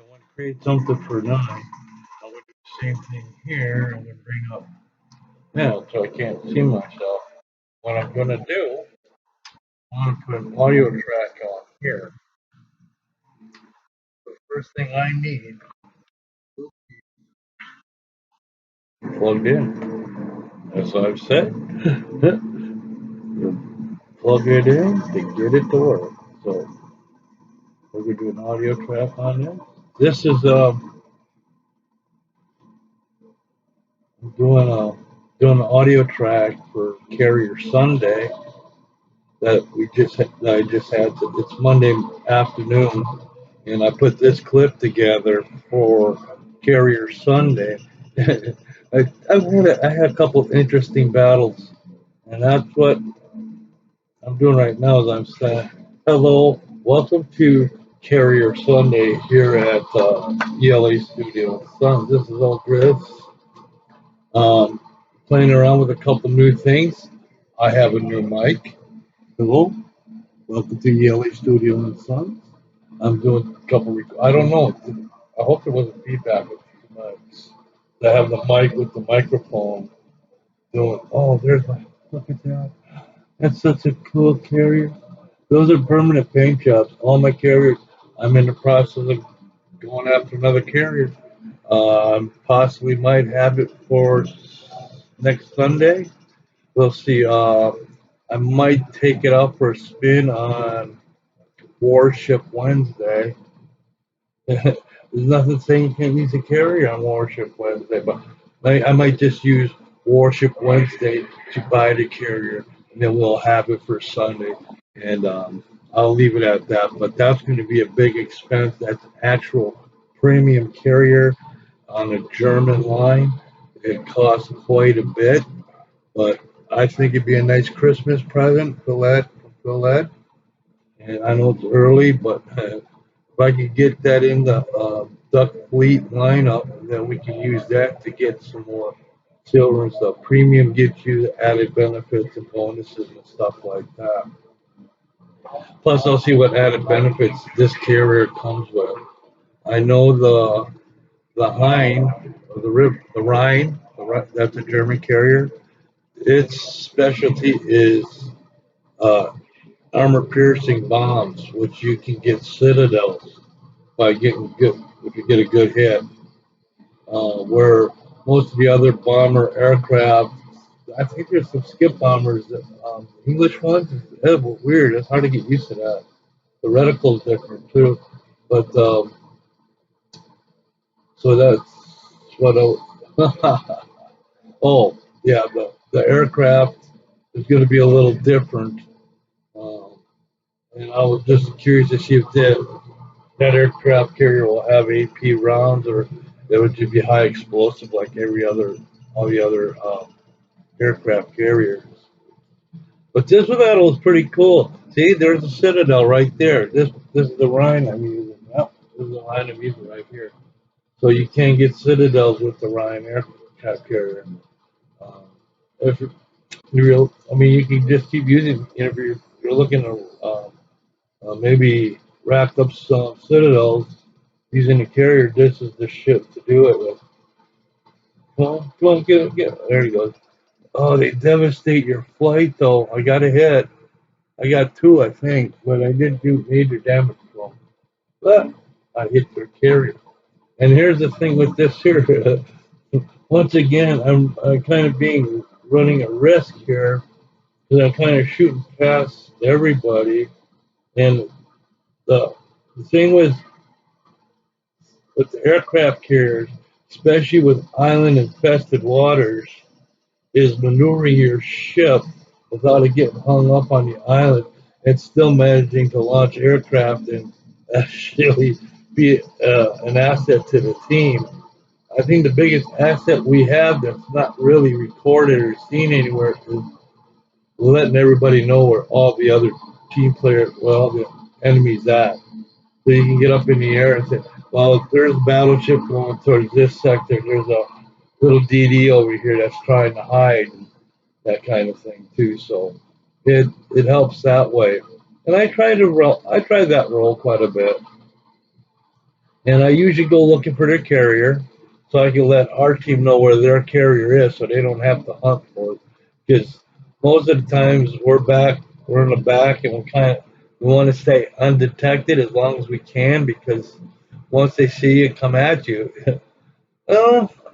want to create something for 9. I'm going to do the same thing here. I'm going to bring up now so I can't see myself. What I'm going to do, I'm going to put an audio track on here. The first thing I need plugged in, as I've said. Plug it in to get it to work. So we're going to do an audio track on this. This is doing an audio track for Carrier Sunday that I just had. It's Monday afternoon, and I put this clip together for Carrier Sunday. I had a couple of interesting battles, and that's what I'm doing right now. Is I'm saying hello, welcome to Carrier Sunday here at ELA Studio. Son, this is OelGrez. Um, Playing around with a couple new things. I have a new mic. Hello, welcome to ELA Studio and Sons. I'm doing a couple. I don't know. I hope there wasn't feedback with these mics. I have the mic with the microphone doing. Oh, there's my. Look at that. That's such a cool carrier. Those are permanent paint jobs. All my carriers. I'm in the process of going after another carrier. Possibly might have it for next Sunday. We'll see. I might take it out for a spin on Warship Wednesday. There's nothing saying you can't use a carrier on Warship Wednesday, but I might just use Warship Wednesday to buy the carrier, and then we'll have it for Sunday. And I'll leave it at that. But that's going to be a big expense. That's an actual premium carrier on a German line. It costs quite a bit, but I think it'd be a nice Christmas present for that. And I know it's early, but if I could get that in the Duck Fleet lineup, then we can use that to get some more silver and stuff. Premium gets you the added benefits and bonuses and stuff like that. Plus, I'll see what added benefits this carrier comes with. I know the Hein, or the Rhine, that's a German carrier. Its specialty is uh, armor-piercing bombs, which you can get citadels by getting good if you get a good hit. Where most of the other bomber aircraft, I think there's some skip bombers, English ones, it's weird. It's hard to get used to that. The reticle's different too, but so that's what. Oh, yeah, the aircraft is going to be a little different, um, and I was just curious to see if that aircraft carrier will have AP rounds or it would just be high explosive like all the other aircraft carriers. But this battle is pretty cool. See, there's a citadel right there. This is the Rhine I'm using. Yep, this is the Rhine I'm using right here. So you can get citadels with the Rhine aircraft carrier. Um, if you're, I mean, you can just keep using. If you're looking to maybe rack up some citadels using the carrier, this is the ship to do it with. Come on, get it. There he goes. Oh, they devastate your flight, though. I got a hit. I got two, I think, but I didn't do major damage to them. But I hit their carrier. And here's the thing with this here. Once again, I'm kind of running a risk here because I'm kind of shooting past everybody. And the thing with the aircraft carriers, especially with island infested waters, is maneuvering your ship without it getting hung up on the island and still managing to launch aircraft and actually be an asset to the team. I think the biggest asset we have that's not really recorded or seen anywhere is letting everybody know where all the other team players, well, the enemies at. So you can get up in the air and say, well, if there's a battleship going towards this sector, there's a little DD over here that's trying to hide, and that kind of thing too. So it helps that way. And I try that role quite a bit. And I usually go looking for their carrier so I can let our team know where their carrier is so they don't have to hunt for it. Because most of the times we're in the back, and we want to stay undetected as long as we can because once they see you come at you,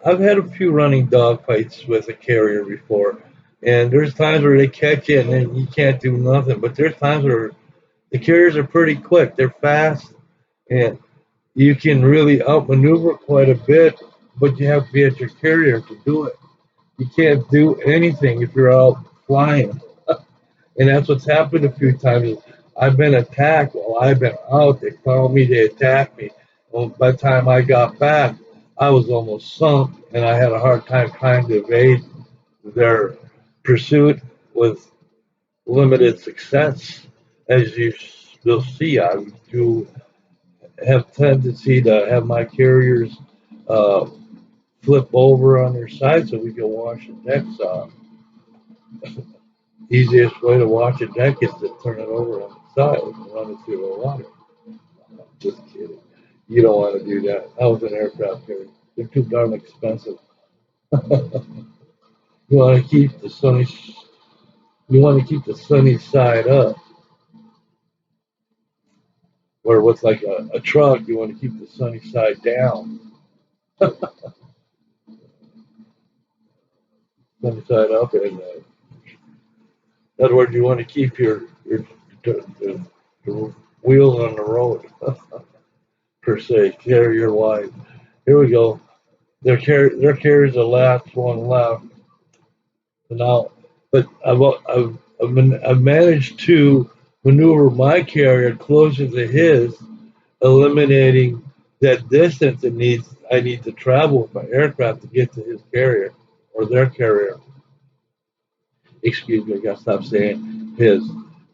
I've had a few running dog fights with a carrier before, and there's times where they catch you and then you can't do nothing. But there's times where the carriers are pretty quick, they're fast, and you can really outmaneuver quite a bit, but you have to be at your carrier to do it. You can't do anything if you're out flying. And that's what's happened a few times. I've been attacked while I've been out. They found me, they attacked me. Well, by the time I got back, I was almost sunk, and I had a hard time trying to evade their pursuit with limited success. As you will see, I do have tendency to have my carriers uh, flip over on their side so we can wash the decks off. Easiest way to wash a deck is to turn it over on the side and run it through the water. Just kidding. You don't want to do that. I was an aircraft carrier. They're too darn expensive. You want to keep the sunny. You want to keep the sunny side up. Where with like a truck, you want to keep the sunny side down. Sunny side up, and in other words, you want to keep the wheels on the road per se, carrier wise. Here we go. Their carrier's the last one left. So now, but I've managed to maneuver my carrier closer to his, eliminating that distance I need to travel with my aircraft to get to his carrier or their carrier. Excuse me, I gotta stop saying his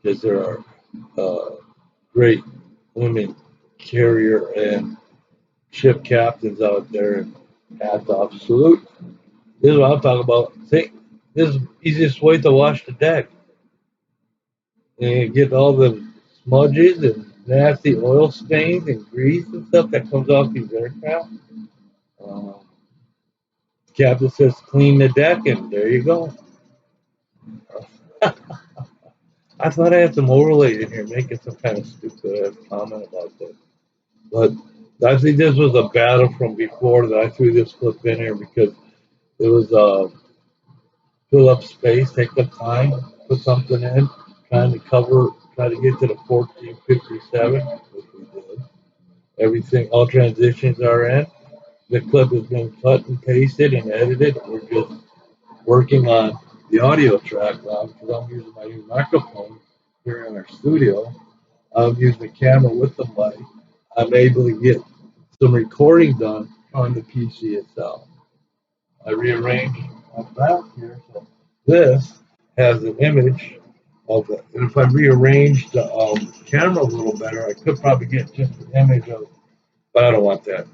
because there are great women carrier and ship captains out there. And hats off, salute. This is what I'm talking about. See, this is the easiest way to wash the deck and get all the smudges and nasty oil stains and grease and stuff that comes off these aircraft. Uh, Captain says clean the deck, and there you go. I thought I had some overlays in here making some kind of stupid comment about this. But I think this was a battle from before that I threw this clip in here because it was fill up space, take the time, put something in, try to get to the 1457, which we did. Everything, all transitions are in. The clip has been cut and pasted and edited. We're just working on the audio track now because I'm using my new microphone here in our studio. I'm using the camera with the mic. I'm able to get some recording done on the PC itself. I rearranged my back here. So this has an image of it. And if I rearrange the camera a little better, I could probably get just an image of, but I don't want that.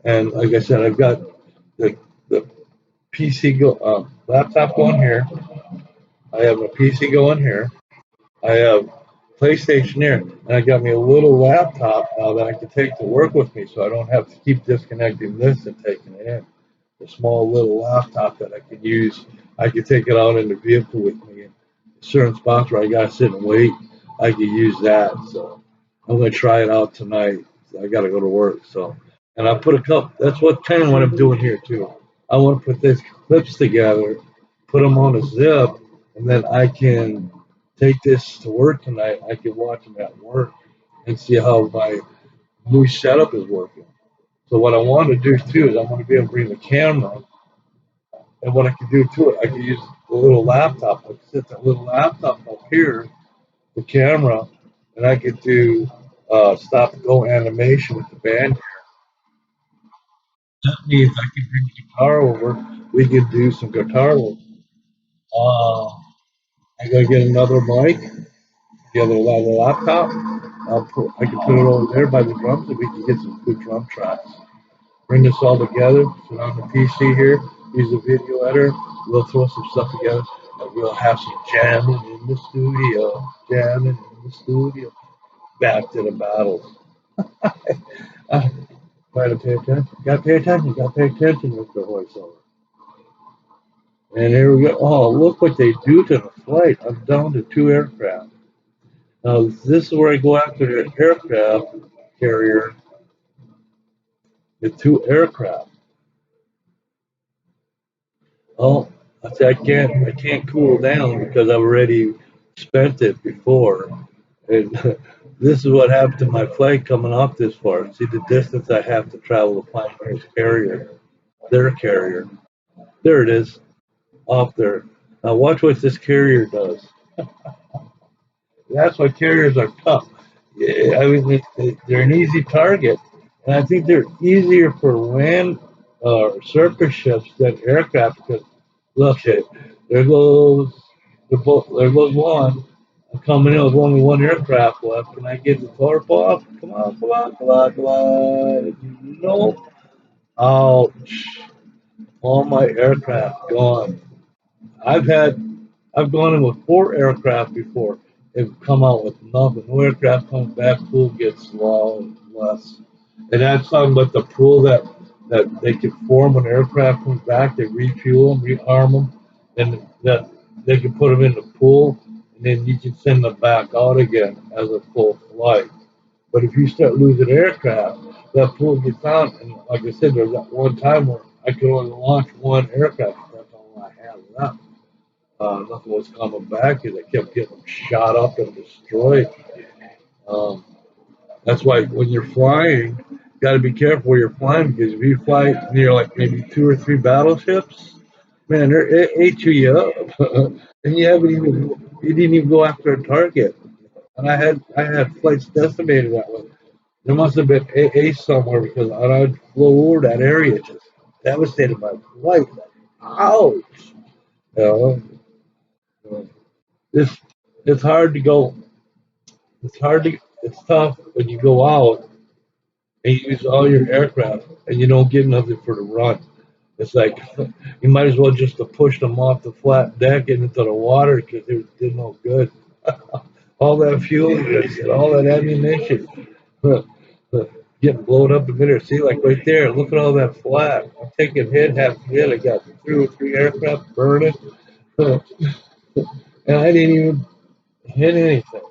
And like I said, I've got the PC laptop going here. I have a PC going here. I have PlayStation here, and I got me a little laptop now that I can take to work with me, so I don't have to keep disconnecting this and taking it in. A small little laptop that I can use. I can take it out in the vehicle with me. In certain spots where I gotta sit and wait, I can use that. So I'm gonna try it out tonight. I gotta go to work. So, and I put a couple. That's what I'm doing here too. I want to put these clips together, put them on a zip, and then I can take this to work tonight. I can watch them at work and see how my new setup is working. So what I want to do too is I want to be able to bring the camera, and what I can do to it, I can use the little laptop. I can set that little laptop up here, the camera, and I could do stop and go animation with the band. That means I can bring the guitar over. We can do some guitar work. Uh, I gotta get another mic, get a laptop. I can put it over there by the drums, and we can get some good drum tracks. Bring this all together, sit on the PC here, use the video editor. We'll throw some stuff together, and we'll have some jamming in the studio. Jamming in the studio. Back to the battles. Try to pay attention. You got to pay attention. You got to pay attention with the voiceover. And here we go. Oh, look what they do to the flight. I'm down to 2 aircraft. Now, this is where I go after the aircraft carrier, the 2 aircraft. Oh, I can't cool down because I've already spent it before. And this is what happened to my flight coming off this far. See the distance I have to travel to find this carrier, their carrier. There it is, off there. Now watch what this carrier does. That's why carriers are tough. Yeah, I mean, they're an easy target, and I think they're easier for land or surface ships than aircraft. Because look, there goes there goes one. I'm coming in with only 1 aircraft left. Can I get the torp off? Come on, come on, come on, come on! No, ouch! All my aircraft gone. I've had I've gone in with 4 aircraft before. They've come out with nothing. No aircraft comes back, pool gets less. And that's talking about the pool that they can form when aircraft comes back. They refuel them, rearm them, and that they can put them in the pool, and then you can send them back out again as a full flight. But if you start losing aircraft, that pool gets down. And like I said, there's that one time where I could only launch 1 aircraft. That's all I had left. Nothing was coming back because I kept getting them shot up and destroyed. Um, that's why when you're flying, you got to be careful where you're flying because if you fly near like maybe 2 or 3 battleships, man, it ate you up, and you didn't even go after a target. And I had flights decimated that way. There must have been a somewhere because I'd flew over that area, just devastated my flight. Ouch! You know, it's it's hard to go. It's tough when you go out and you use all your aircraft and you don't get nothing for the run. It's like you might as well just to push them off the flat deck and into the water because they're no good. All that fuel and all that ammunition getting blown up in midair. See, like right there, look at all that flat. I'm taking hit, half hit. I got 2 or 3 aircraft burning, and I didn't even hit anything.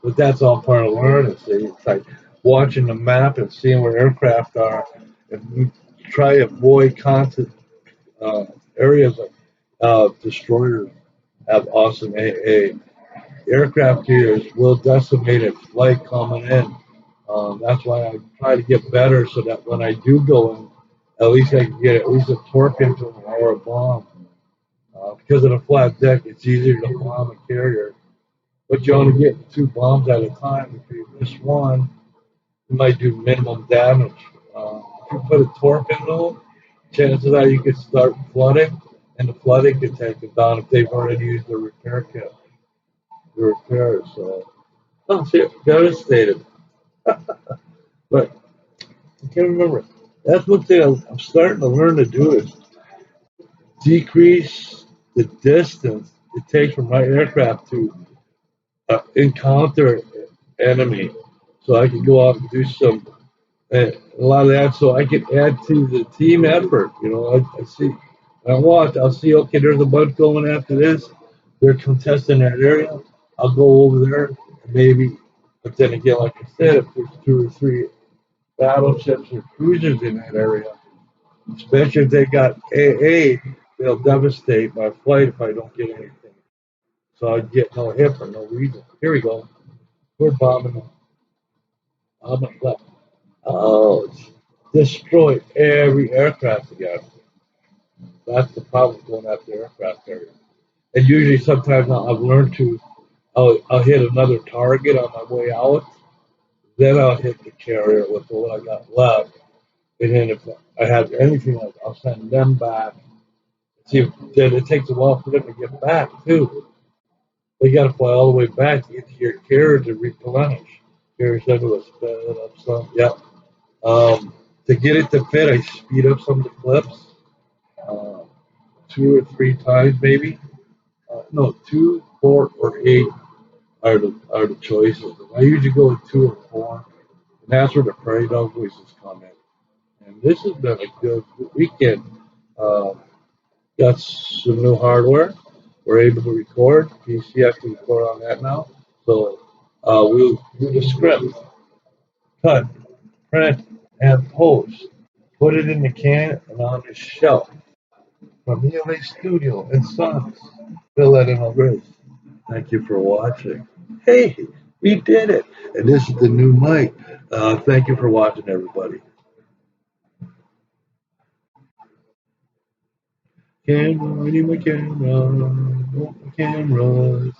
But that's all part of learning. See, it's like watching the map and seeing where aircraft are, and you try to avoid constant uh, areas like destroyers have awesome AA. Aircraft carriers will decimate a flight coming in. That's why I try to get better so that when I do go in, at least I can get at least a torque into them or a bomb. Because of the flat deck, it's easier to bomb a carrier, but you only get 2 bombs at a time. If you miss one, you might do minimum damage. If you put a torque in them, chances are you could start flooding, and the flooding could take them down if they've already used the repair kit, the repairs. So, oh, shit, devastated. But I can't remember. That's one thing I'm starting to learn to do is decrease the distance it takes for my aircraft to encounter enemy, so I can go out and do some a lot of that, so I can add to the team effort. I see, I watch, I'll see. Okay, there's a bunch going after this. They're contesting that area. I'll go over there, maybe. But then again, like I said, if there's 2 or 3 battleships or cruisers in that area, especially if they got AA, they'll devastate my flight if I don't get anything. So I'd get no hit for no reason. Here we go. We're bombing them. Bombing left. Oh, it's destroyed every aircraft again. That's the problem going after aircraft carriers. And usually, sometimes I've learned to, I'll hit another target on my way out. Then I'll hit the carrier with what I got left. And then if I have anything else, I'll send them back. See, then it takes a while for them to get back too. They got to fly all the way back to get to your carrier to replenish. Carrier said to us, sped up some. Yep. To get it to fit, I speed up some of the clips, uh, 2 or 3 times maybe. No, 2, 4, or 8 are the choices. I usually go with 2 or 4. that's where the Prairie Dog voices come in. And this has been a good weekend. Um, got some new hardware. We're able to record. PC, I can record on that now. So we'll do the script, cut, print, and post. Put it in the can and on the shelf. From ELA Studio and Sons. Fill that in OelGrez. Thank you for watching. Hey, we did it. And this is the new mic. Thank you for watching, everybody. Camera, I need my camera. Want my cameras.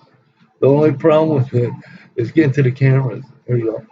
The only problem with it is getting to the cameras. There you go.